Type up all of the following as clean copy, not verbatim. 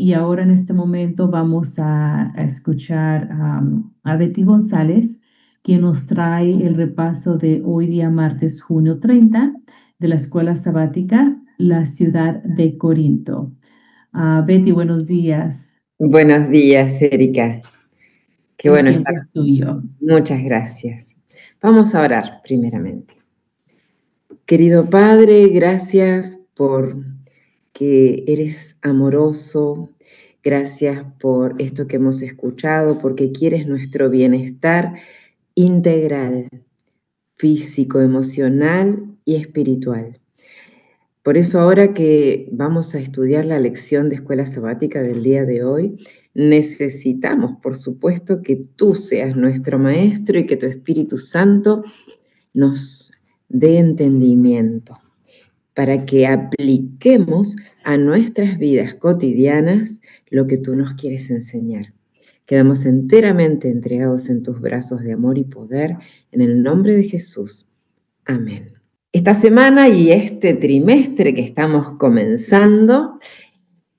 y ahora en este momento vamos a escuchar a Betty González, quien nos trae el repaso de hoy día martes, junio 30, de la Escuela Sabática, la ciudad de Corinto. Betty, buenos días. Buenos días, Erika. Qué El bueno estar tiempo es juntos. tuyo. Muchas gracias. Vamos a orar primeramente. Querido Padre, gracias por que eres amoroso. Gracias por esto que hemos escuchado, porque quieres nuestro bienestar integral, físico, emocional y espiritual. Por eso ahora que vamos a estudiar la lección de escuela sabática del día de hoy, necesitamos, por supuesto, que tú seas nuestro maestro y que tu Espíritu Santo nos dé entendimiento para que apliquemos a nuestras vidas cotidianas lo que tú nos quieres enseñar. Quedamos enteramente entregados en tus brazos de amor y poder, en el nombre de Jesús. Amén. Esta semana y este trimestre que estamos comenzando,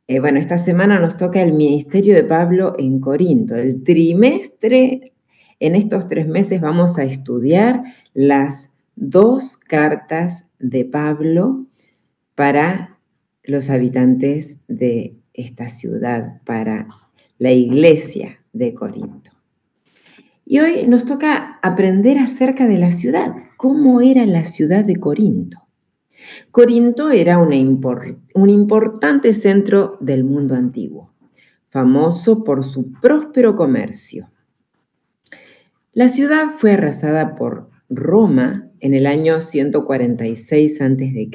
esta semana nos toca el ministerio de Pablo en Corinto. El trimestre, en estos 3 meses vamos a estudiar las 2 cartas de Pablo para los habitantes de esta ciudad, para la iglesia de Corinto. Y hoy nos toca aprender acerca de la ciudad, cómo era la ciudad de Corinto. Corinto era un importante centro del mundo antiguo, famoso por su próspero comercio. La ciudad fue arrasada por Roma en el año 146 a.C.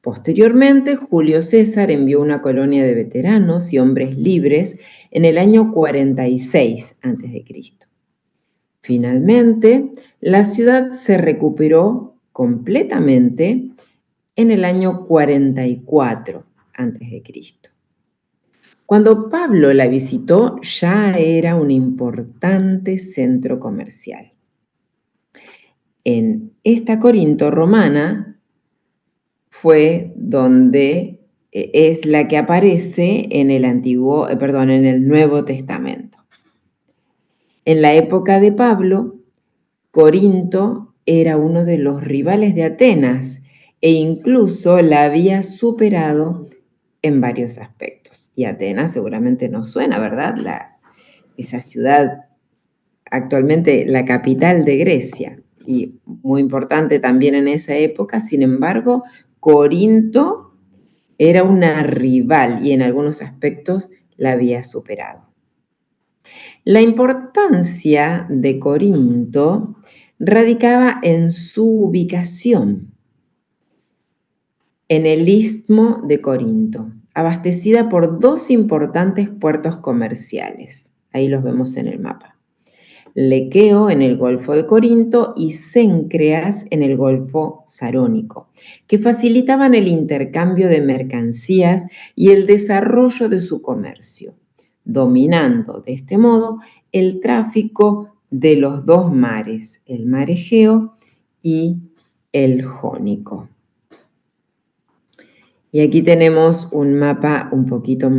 Posteriormente, Julio César envió una colonia de veteranos y hombres libres en el año 46 a.C. Finalmente, la ciudad se recuperó completamente en el año 44 a.C. Cuando Pablo la visitó, ya era un importante centro comercial. En esta Corinto romana fue donde es la que aparece en el Nuevo Testamento. En la época de Pablo, Corinto era uno de los rivales de Atenas e incluso la había superado en varios aspectos. Y Atenas seguramente nos suena, ¿verdad? Esa ciudad actualmente la capital de Grecia y muy importante también en esa época. Sin embargo, Corinto era una rival y en algunos aspectos la había superado. La importancia de Corinto radicaba en su ubicación en el Istmo de Corinto, abastecida por 2 importantes puertos comerciales. Ahí los vemos en el mapa. Lequeo en el Golfo de Corinto y Cencreas en el Golfo Sarónico, que facilitaban el intercambio de mercancías y el desarrollo de su comercio, dominando de este modo el tráfico de los 2 mares, el mar Egeo y el Jónico. Y aquí tenemos un mapa un poquito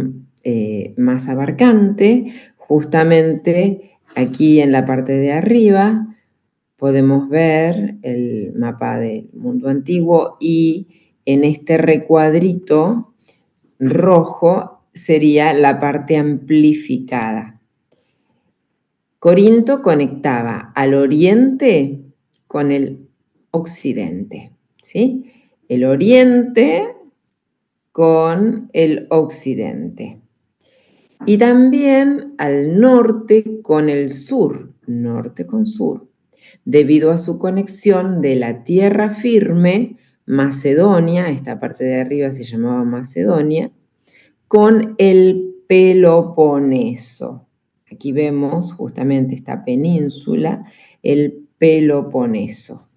más abarcante. Justamente aquí en la parte de arriba podemos ver el mapa del mundo antiguo y en este recuadrito rojo sería la parte amplificada. Corinto conectaba al oriente con el occidente, ¿sí? El oriente con el occidente. Y también al norte con el sur, norte con sur, debido a su conexión de la tierra firme, Macedonia, esta parte de arriba se llamaba Macedonia, con el Peloponeso. Aquí vemos justamente esta península, el Peloponeso.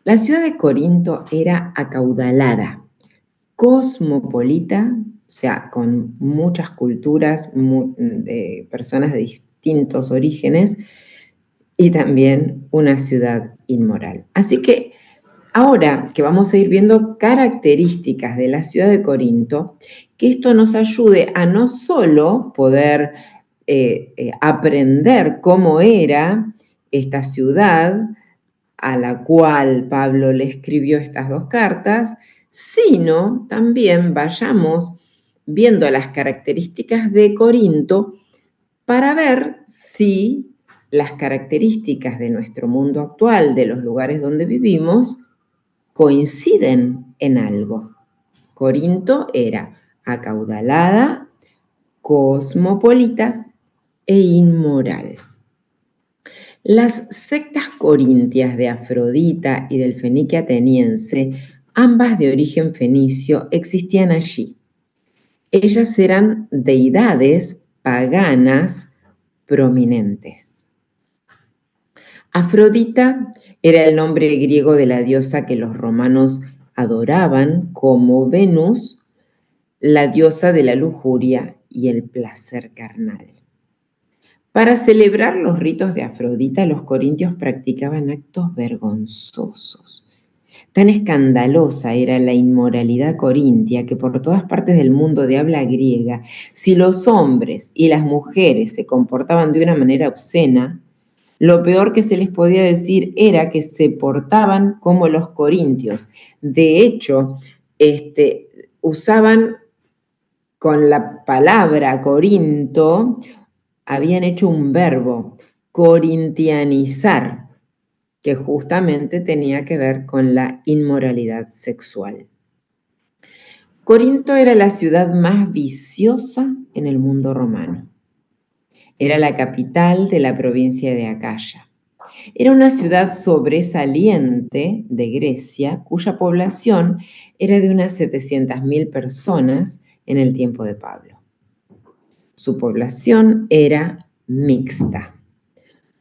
La ciudad de Corinto era acaudalada, cosmopolita, o sea, con muchas culturas, de personas de distintos orígenes, y también una ciudad inmoral. Así que Ahora que vamos a ir viendo características de la ciudad de Corinto, que esto nos ayude a no solo poder aprender cómo era esta ciudad a la cual Pablo le escribió estas dos cartas, sino también vayamos viendo las características de Corinto para ver si las características de nuestro mundo actual, de los lugares donde vivimos, coinciden en algo. Corinto era acaudalada, cosmopolita e inmoral. Las sectas corintias de Afrodita y del Fenique ateniense, ambas de origen fenicio, existían allí. Ellas eran deidades paganas prominentes. Afrodita era el nombre griego de la diosa que los romanos adoraban como Venus, la diosa de la lujuria y el placer carnal. Para celebrar los ritos de Afrodita, los corintios practicaban actos vergonzosos. Tan escandalosa era la inmoralidad corintia que por todas partes del mundo de habla griega, si los hombres y las mujeres se comportaban de una manera obscena, lo peor que se les podía decir era que se portaban como los corintios. De hecho, usaban con la palabra Corinto, habían hecho un verbo, corintianizar, que justamente tenía que ver con la inmoralidad sexual. Corinto era la ciudad más viciosa en el mundo romano. Era la capital de la provincia de Acaya. Era una ciudad sobresaliente de Grecia, cuya población era de unas 700.000 personas en el tiempo de Pablo. Su población era mixta,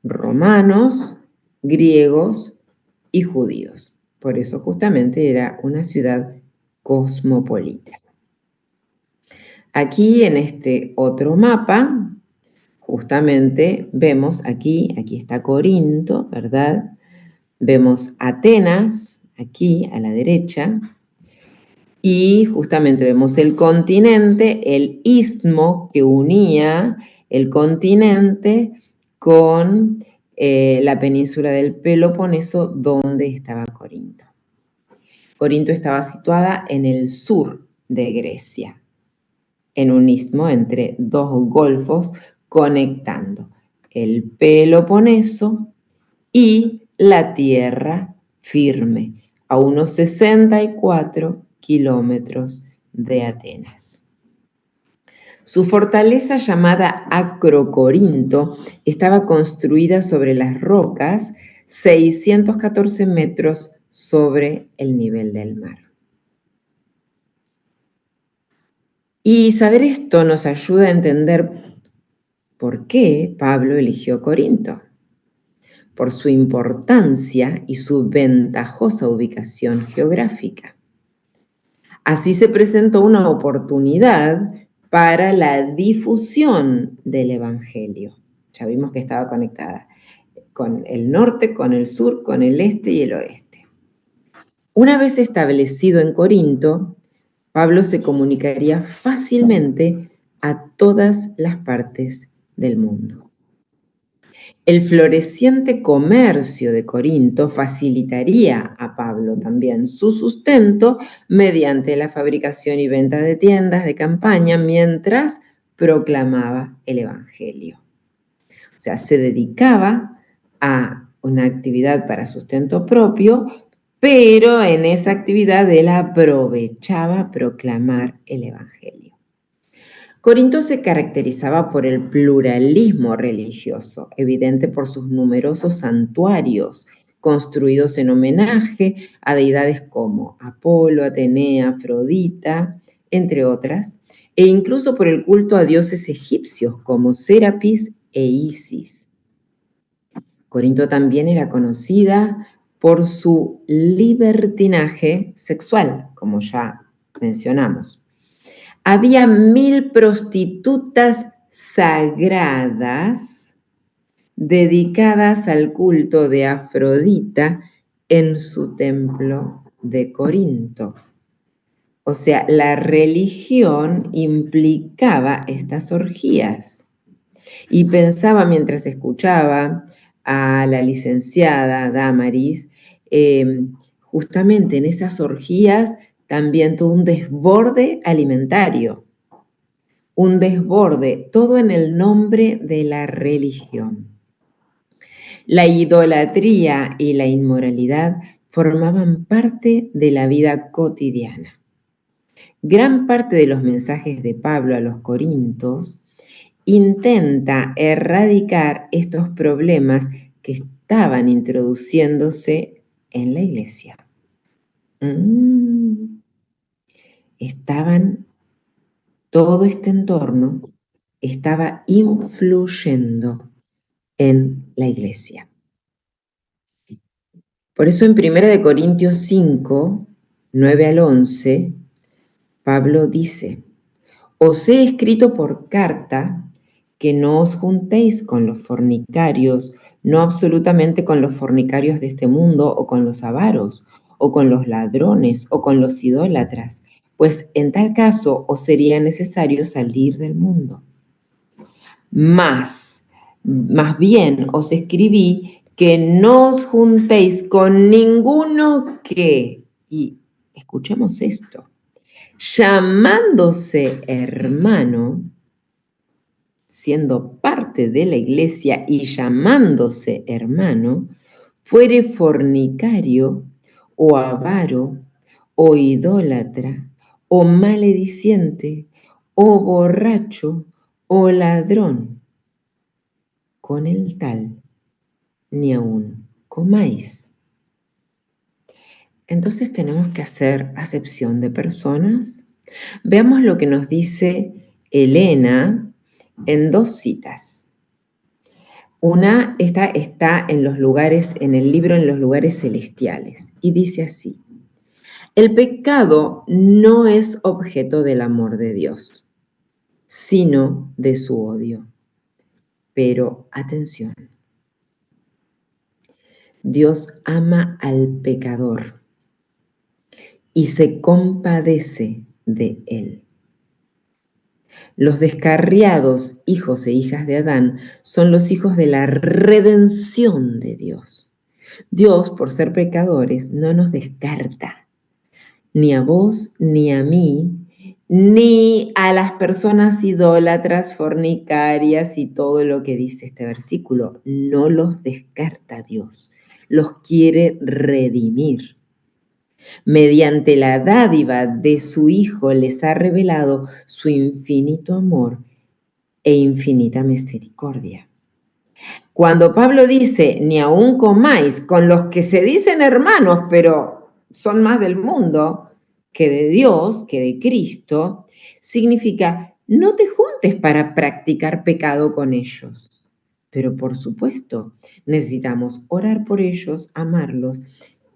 romanos, griegos y judíos. Por eso justamente era una ciudad cosmopolita. Aquí en este otro mapa, justamente vemos aquí está Corinto, ¿verdad? Vemos Atenas, aquí a la derecha, y justamente vemos el continente, el istmo que unía el continente con la península del Peloponeso, donde estaba Corinto. Corinto estaba situada en el sur de Grecia, en un istmo entre dos golfos conectando el Peloponeso y la tierra firme, a unos 64 kilómetros de Atenas. Su fortaleza llamada Acrocorinto estaba construida sobre las rocas 614 metros sobre el nivel del mar. Y saber esto nos ayuda a entender por qué Pablo eligió Corinto. Por su importancia y su ventajosa ubicación geográfica. Así se presentó una oportunidad para la difusión del Evangelio. Ya vimos que estaba conectada con el norte, con el sur, con el este y el oeste. Una vez establecido en Corinto, Pablo se comunicaría fácilmente a todas las partes del mundo. El floreciente comercio de Corinto facilitaría a Pablo también su sustento mediante la fabricación y venta de tiendas de campaña mientras proclamaba el Evangelio. O sea, se dedicaba a una actividad para sustento propio, pero en esa actividad él aprovechaba proclamar el Evangelio. Corinto se caracterizaba por el pluralismo religioso, evidente por sus numerosos santuarios, construidos en homenaje a deidades como Apolo, Atenea, Afrodita, entre otras, e incluso por el culto a dioses egipcios como Serapis e Isis. Corinto también era conocida por su libertinaje sexual, como ya mencionamos. Había 1000 prostitutas sagradas dedicadas al culto de Afrodita en su templo de Corinto. O sea, la religión implicaba estas orgías. Y pensaba mientras escuchaba a la licenciada Damaris, justamente en esas orgías también tuvo un desborde alimentario, un desborde, todo en el nombre de la religión. La idolatría y la inmoralidad formaban parte de la vida cotidiana. Gran parte de los mensajes de Pablo a los Corintios intenta erradicar estos problemas que estaban introduciéndose en la iglesia. Todo este entorno estaba influyendo en la iglesia. Por eso en 1 Corintios 5, 9 al 11, Pablo dice: os he escrito por carta que no os juntéis con los fornicarios, no absolutamente con los fornicarios de este mundo, o con los avaros, o con los ladrones, o con los idólatras, pues en tal caso os sería necesario salir del mundo. Más bien os escribí que no os juntéis con ninguno que, y escuchemos esto, llamándose hermano, siendo parte de la iglesia y llamándose hermano, fuere fornicario o avaro o idólatra o malediciente o borracho o ladrón. Con el tal ni aun comáis. Entonces tenemos que hacer acepción de personas. Veamos lo que nos dice Elena en 2 citas. Una está en los lugares, en el libro En los lugares celestiales, y dice así: el pecado no es objeto del amor de Dios, sino de su odio. Pero atención, Dios ama al pecador y se compadece de él. Los descarriados hijos e hijas de Adán son los hijos de la redención de Dios. Dios, por ser pecadores, no nos descarta, ni a vos, ni a mí, ni a las personas idólatras, fornicarias y todo lo que dice este versículo. No los descarta Dios, los quiere redimir. Mediante la dádiva de su Hijo les ha revelado su infinito amor e infinita misericordia. Cuando Pablo dice, ni aun comáis con los que se dicen hermanos, pero son más del mundo que de Dios, que de Cristo, significa, no te juntes para practicar pecado con ellos. Pero por supuesto, necesitamos orar por ellos, amarlos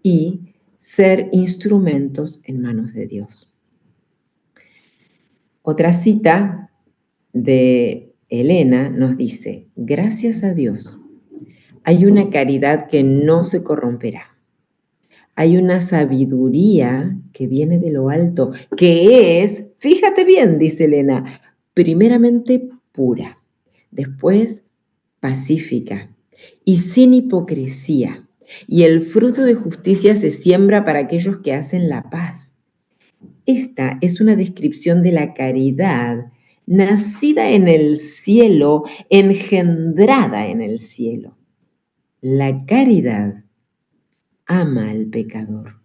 y ser instrumentos en manos de Dios. Otra cita de Elena nos dice, gracias a Dios, hay una caridad que no se corromperá. Hay una sabiduría que viene de lo alto, que es, fíjate bien, dice Elena, primeramente pura, después pacífica y sin hipocresía. Y el fruto de justicia se siembra para aquellos que hacen la paz. Esta es una descripción de la caridad, nacida en el cielo, engendrada en el cielo. La caridad ama al pecador.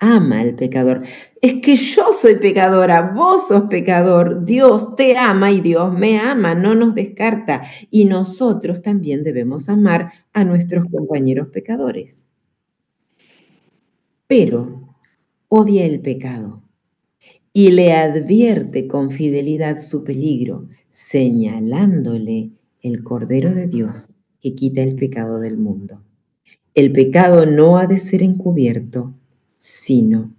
Ama al pecador. Es que yo soy pecadora, vos sos pecador, Dios te ama y Dios me ama, no nos descarta. Y nosotros también debemos amar a nuestros compañeros pecadores. Pero odia el pecado y le advierte con fidelidad su peligro, señalándole el Cordero de Dios que quita el pecado del mundo. El pecado no ha de ser encubierto, sino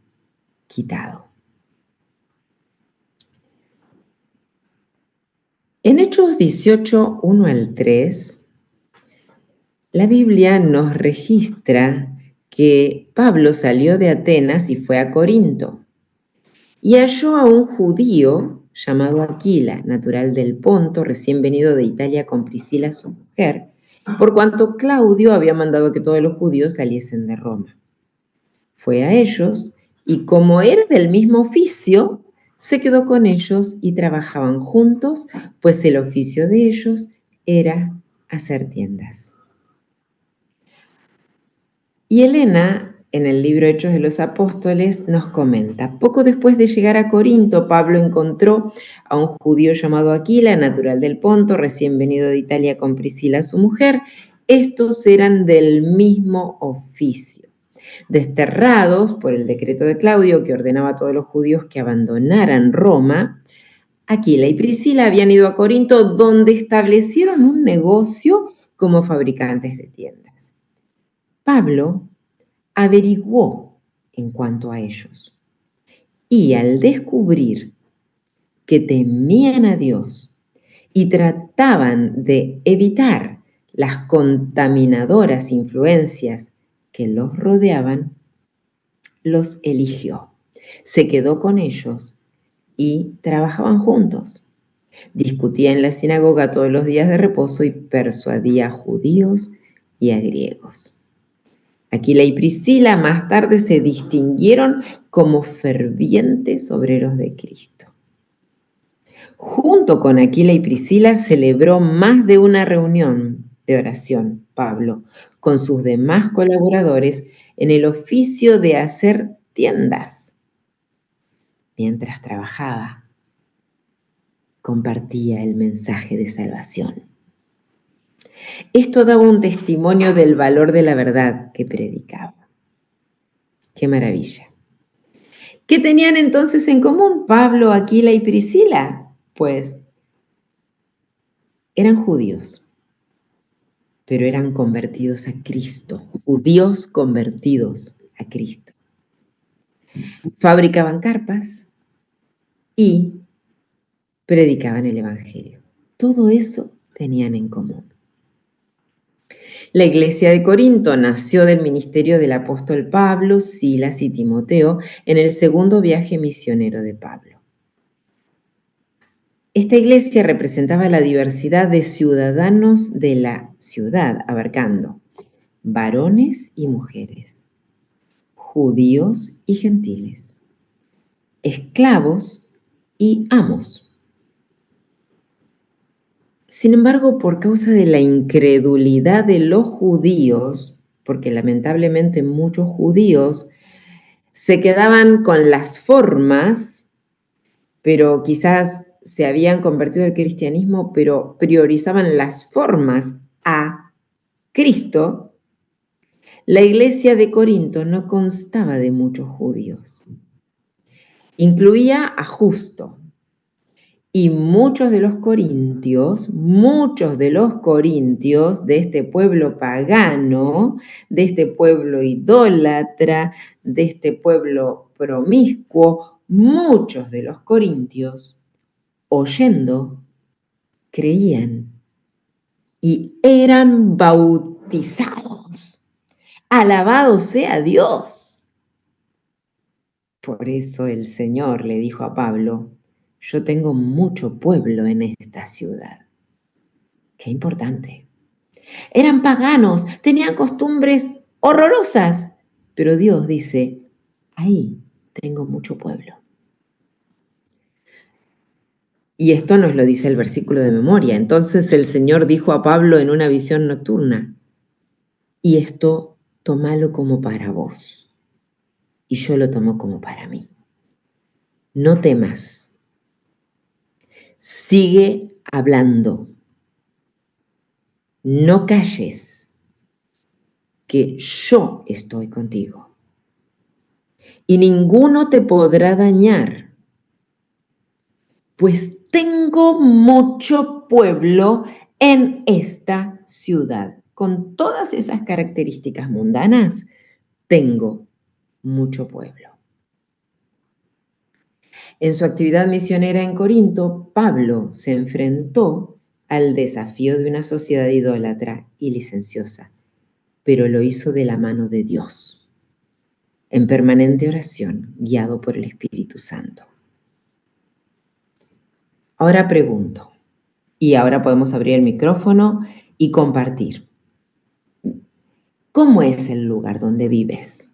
quitado. En Hechos 18, 1 al 3, la Biblia nos registra que Pablo salió de Atenas y fue a Corinto, y halló a un judío llamado Aquila, natural del Ponto, recién venido de Italia con Priscila, su mujer, por cuanto Claudio había mandado que todos los judíos saliesen de Roma. Fue a ellos, y como era del mismo oficio, se quedó con ellos y trabajaban juntos, pues el oficio de ellos era hacer tiendas. Y Elena, en el libro Hechos de los Apóstoles, nos comenta: poco después de llegar a Corinto, Pablo encontró a un judío llamado Aquila, natural del Ponto, recién venido de Italia con Priscila, su mujer. Estos eran del mismo oficio. Desterrados por el decreto de Claudio, que ordenaba a todos los judíos que abandonaran Roma, Aquila y Priscila habían ido a Corinto, donde establecieron un negocio como fabricantes de tiendas. Pablo averiguó en cuanto a ellos, y al descubrir que temían a Dios y trataban de evitar las contaminadoras influencias que los rodeaban, los eligió. Se quedó con ellos y trabajaban juntos. Discutía en la sinagoga todos los días de reposo y persuadía a judíos y a griegos. Aquila y Priscila más tarde se distinguieron como fervientes obreros de Cristo. Junto con Aquila y Priscila celebró más de una reunión de oración, Pablo, con sus demás colaboradores en el oficio de hacer tiendas. Mientras trabajaba, compartía el mensaje de salvación. Esto daba un testimonio del valor de la verdad que predicaba. ¡Qué maravilla! ¿Qué tenían entonces en común Pablo, Aquila y Priscila? Pues eran judíos, pero eran convertidos a Cristo, judíos convertidos a Cristo. Fabricaban carpas y predicaban el Evangelio. Todo eso tenían en común. La iglesia de Corinto nació del ministerio del apóstol Pablo, Silas y Timoteo en el segundo viaje misionero de Pablo. Esta iglesia representaba la diversidad de ciudadanos de la ciudad, abarcando varones y mujeres, judíos y gentiles, esclavos y amos. Sin embargo, por causa de la incredulidad de los judíos, porque lamentablemente muchos judíos se quedaban con las formas, pero quizás se habían convertido al cristianismo, pero priorizaban las formas a Cristo, la iglesia de Corinto no constaba de muchos judíos. Incluía a Justo. Y muchos de los corintios de este pueblo pagano, de este pueblo idólatra, de este pueblo promiscuo, muchos de los corintios, oyendo, creían y eran bautizados. Alabado sea Dios. Por eso el Señor le dijo a Pablo: yo tengo mucho pueblo en esta ciudad. Qué importante. Eran paganos, tenían costumbres horrorosas, pero Dios dice: ahí tengo mucho pueblo. Y esto nos lo dice el versículo de memoria. Entonces el Señor dijo a Pablo en una visión nocturna: y esto tómalo como para vos, y yo lo tomo como para mí. No temas. Sigue hablando. No calles, que yo estoy contigo. Y ninguno te podrá dañar, pues tengo mucho pueblo en esta ciudad. Con todas esas características mundanas, tengo mucho pueblo. En su actividad misionera en Corinto, Pablo se enfrentó al desafío de una sociedad idólatra y licenciosa, pero lo hizo de la mano de Dios. en permanente oración, guiado por el Espíritu Santo. Ahora pregunto, y ahora podemos abrir el micrófono y compartir. ¿Cómo es el lugar donde vives?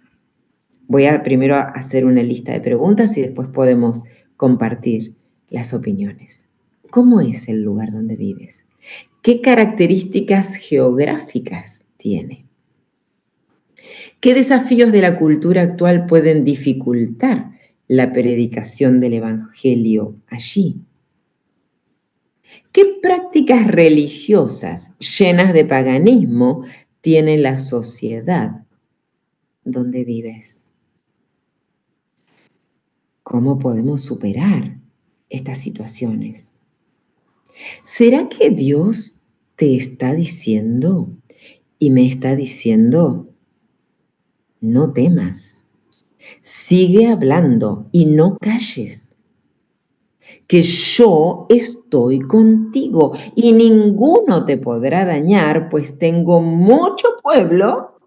Voy a primero hacer una lista de preguntas y después podemos compartir las opiniones. ¿Cómo es el lugar donde vives? ¿Qué características geográficas tiene? ¿Qué desafíos de la cultura actual pueden dificultar la predicación del Evangelio allí? ¿Qué prácticas religiosas llenas de paganismo tiene la sociedad donde vives? ¿Cómo podemos superar estas situaciones? ¿Será que Dios te está diciendo y me está diciendo, no temas, sigue hablando y no calles, que yo estoy contigo y ninguno te podrá dañar, pues tengo mucho pueblo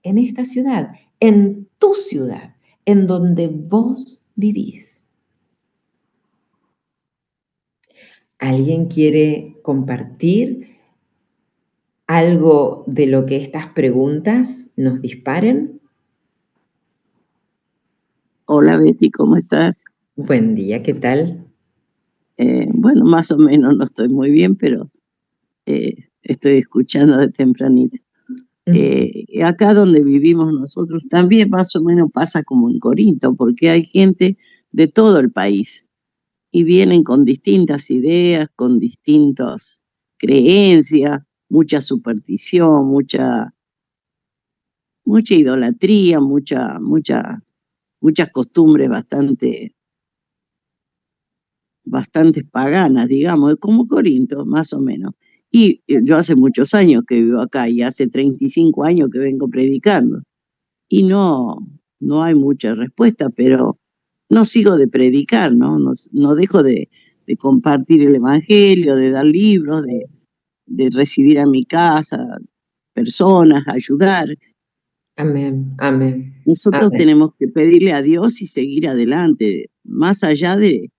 en esta ciudad, en tu ciudad, en donde vos vivís? ¿Alguien quiere compartir algo de lo que estas preguntas nos disparen? Hola Betty, ¿cómo estás? Buen día, ¿qué tal? Bueno, más o menos no estoy muy bien, pero estoy escuchando de tempranito. Acá donde vivimos nosotros también más o menos pasa como en Corinto, porque hay gente de todo el país y vienen con distintas ideas, con distintas creencias, mucha superstición, mucha idolatría, muchas costumbres bastante paganas, digamos, es como Corinto, más o menos. Y yo hace muchos años que vivo acá y hace 35 años que vengo predicando. Y no hay mucha respuesta, pero no sigo de predicar, ¿no? No dejo de compartir el evangelio, de dar libros, de recibir a mi casa personas, ayudar. Amén, amén, Nosotros amén. tenemos que pedirle a Dios y seguir adelante, más allá de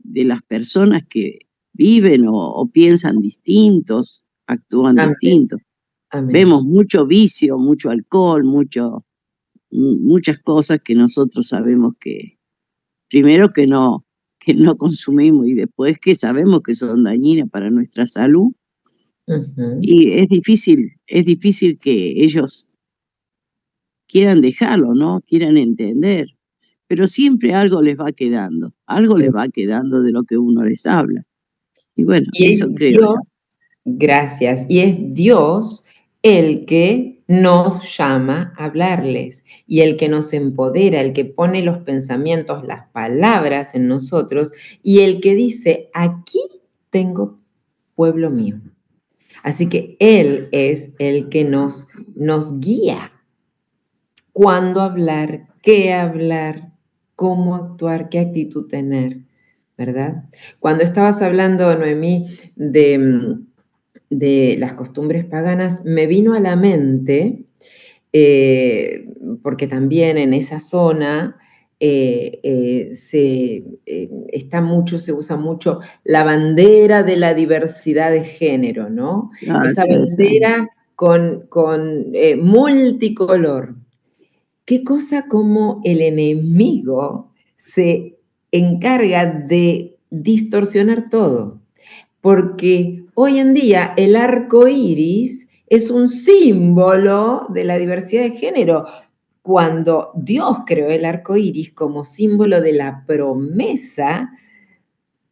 las personas que viven o piensan distintos, actúan Amén, distintos. amén. Vemos mucho vicio, mucho alcohol, muchas cosas que nosotros sabemos primero que no consumimos y después que sabemos que son dañinas para nuestra salud. Ujú. Y es difícil que ellos quieran dejarlo, ¿no? Quieran entender. Pero siempre algo les va quedando de lo que uno les habla. Y bueno, Y eso es creo yo. Dios, gracias, y es Dios el que nos llama a hablarles y el que nos empodera, el que pone los pensamientos, las palabras en nosotros y el que dice, aquí tengo pueblo mío. Así que Él es el que nos guía. Cuándo hablar, cómo actuar, qué actitud tener, ¿verdad? Cuando estabas hablando, Noemí, de las costumbres paganas, me vino a la mente, porque también en esa zona se usa mucho la bandera de la diversidad de género, ¿no? Ah, Esa sí, sí. bandera con multicolor. Qué cosa como el enemigo se encarga de distorsionar todo, porque hoy en día el arco iris es un símbolo de la diversidad de género, cuando Dios creó el arco iris como símbolo de la promesa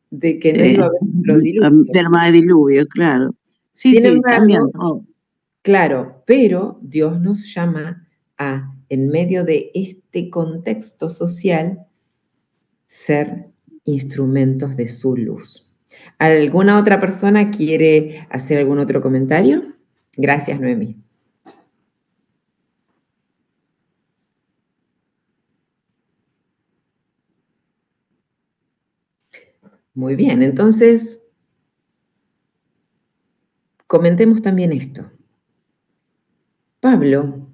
de que no Sí, iba a haber otro diluvio. del mar diluvio, claro. Sí, Sin sí, cambian embargo, todo. claro, pero Dios nos llama a, en medio de este contexto social, ser instrumentos de su luz. ¿Alguna otra persona quiere hacer algún otro comentario? Gracias, Noemí. Muy bien, entonces comentemos también esto. Pablo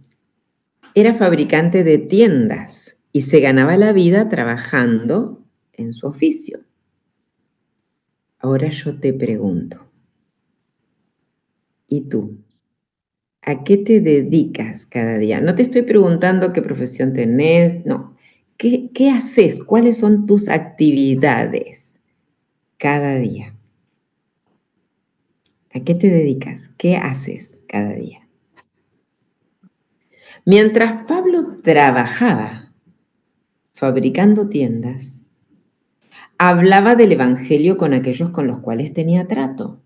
Era fabricante de tiendas y se ganaba la vida trabajando en su oficio. Ahora yo te pregunto, ¿y tú? ¿A qué te dedicas cada día? No te estoy preguntando qué profesión tenés, no. ¿Qué haces? ¿Cuáles son tus actividades cada día? ¿A qué te dedicas? ¿Qué haces cada día? Mientras Pablo trabajaba fabricando tiendas, hablaba del Evangelio con aquellos con los cuales tenía trato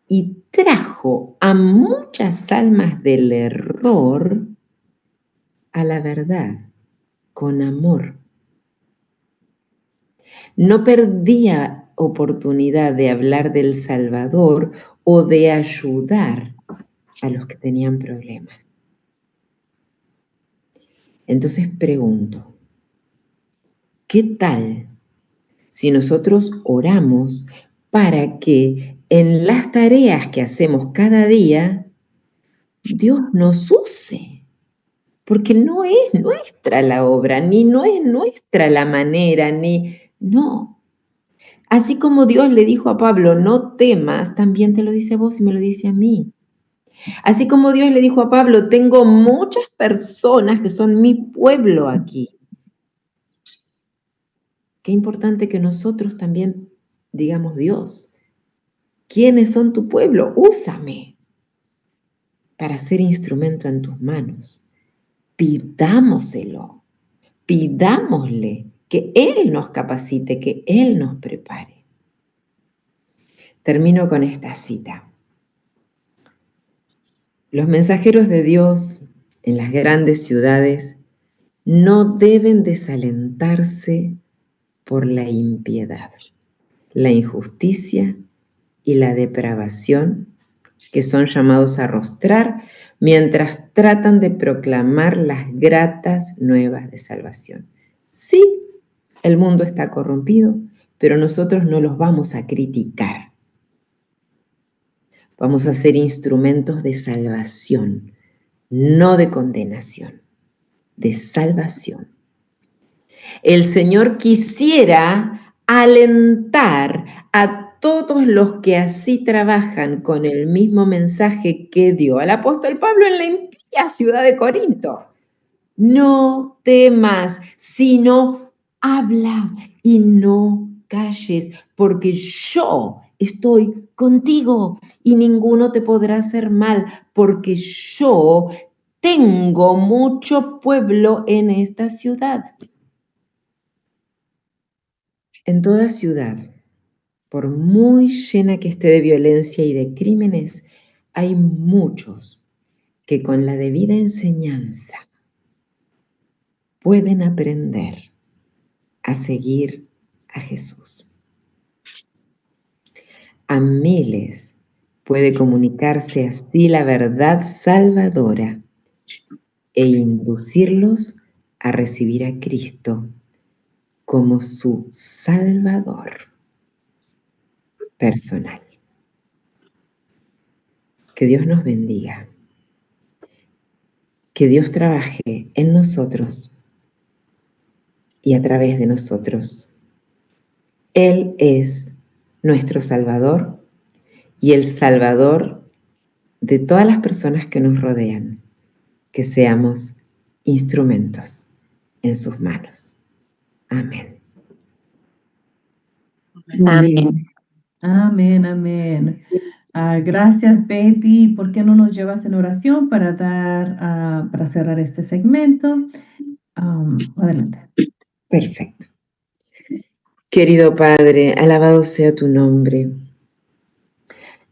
y trajo a muchas almas del error a la verdad con amor. No perdía oportunidad de hablar del Salvador o de ayudar a los que tenían problemas. Entonces pregunto, ¿qué tal si nosotros oramos para que en las tareas que hacemos cada día, Dios nos use? Porque no es nuestra la obra, ni no es nuestra la manera, no. Así como Dios le dijo a Pablo, no temas, también te lo dice a vos y me lo dice a mí. Así como Dios le dijo a Pablo, tengo muchas personas que son mi pueblo aquí. Qué importante que nosotros también digamos, Dios, ¿quiénes son tu pueblo? Úsame para ser instrumento en tus manos. Pidámoselo, pidámosle que Él nos capacite, que Él nos prepare. Termino con esta cita. Los mensajeros de Dios en las grandes ciudades no deben desalentarse por la impiedad, la injusticia y la depravación que son llamados a arrostrar mientras tratan de proclamar las gratas nuevas de salvación. Sí, el mundo está corrompido, pero nosotros no los vamos a criticar. Vamos a ser instrumentos de salvación, no de condenación, de salvación. El Señor quisiera alentar a todos los que así trabajan con el mismo mensaje que dio al apóstol Pablo en la impía ciudad de Corinto. No temas, sino habla y no calles, porque yo estoy contigo y ninguno te podrá hacer mal, porque yo tengo mucho pueblo en esta ciudad. En toda ciudad, por muy llena que esté de violencia y de crímenes, hay muchos que con la debida enseñanza pueden aprender a seguir a Jesús. A miles puede comunicarse así la verdad salvadora e inducirlos a recibir a Cristo como su Salvador personal. Que Dios nos bendiga. Que Dios trabaje en nosotros y a través de nosotros. Él es nuestro Salvador y el Salvador de todas las personas que nos rodean. Que seamos instrumentos en sus manos. Amén. Amén. Amén, amén. Gracias, Betty. ¿Por qué no nos llevas en oración para para cerrar este segmento? Adelante. Perfecto. Querido Padre, alabado sea tu nombre.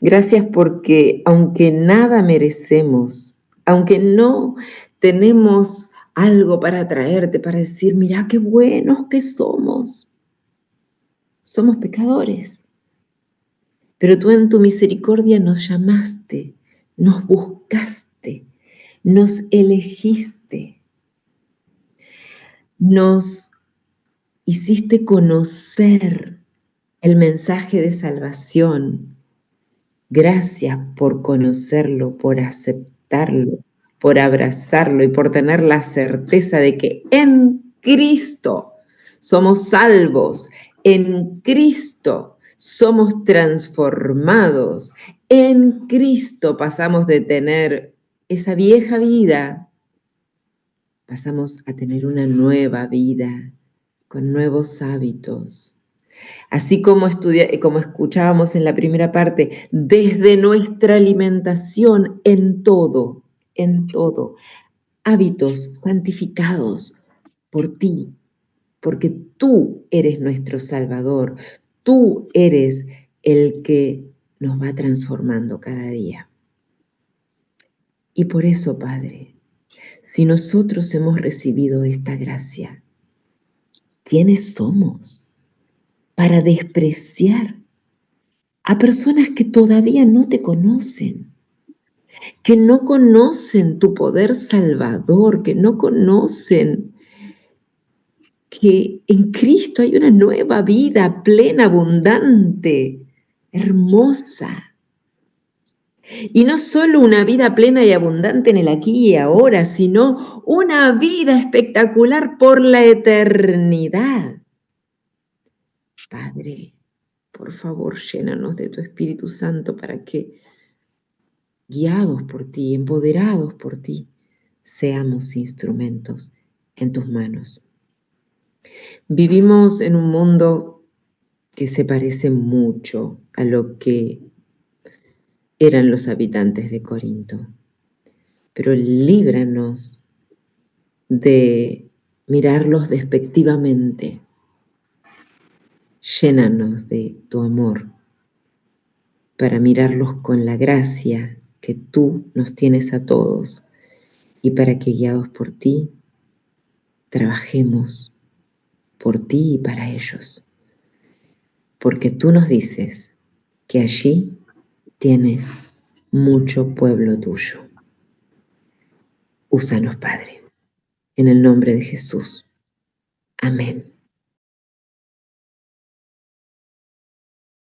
Gracias porque aunque nada merecemos, aunque no tenemos algo para traerte, para decir, mira qué buenos que somos pecadores. Pero tú en tu misericordia nos llamaste, nos buscaste, nos elegiste, nos hiciste conocer el mensaje de salvación. Gracias por conocerlo, por aceptarlo, por abrazarlo y por tener la certeza de que en Cristo somos salvos, en Cristo somos transformados, en Cristo pasamos de tener esa vieja vida, pasamos a tener una nueva vida con nuevos hábitos. Así como escuchábamos en la primera parte, desde nuestra alimentación en todo, hábitos santificados por ti, porque tú eres nuestro Salvador, tú eres el que nos va transformando cada día. Y por eso, Padre, si nosotros hemos recibido esta gracia, ¿quiénes somos para despreciar a personas que todavía no te conocen, que no conocen tu poder salvador, que no conocen que en Cristo hay una nueva vida plena, abundante, hermosa? Y no solo una vida plena y abundante en el aquí y ahora, sino una vida espectacular por la eternidad. Padre, por favor, llénanos de tu Espíritu Santo para que, guiados por ti, empoderados por ti, seamos instrumentos en tus manos. Vivimos en un mundo que se parece mucho a lo que eran los habitantes de Corinto, pero líbranos de mirarlos despectivamente. Llénanos de tu amor para mirarlos con la gracia que tú nos tienes a todos y para que, guiados por ti, trabajemos por ti y para ellos. Porque tú nos dices que allí tienes mucho pueblo tuyo. Úsanos, Padre, en el nombre de Jesús. Amén.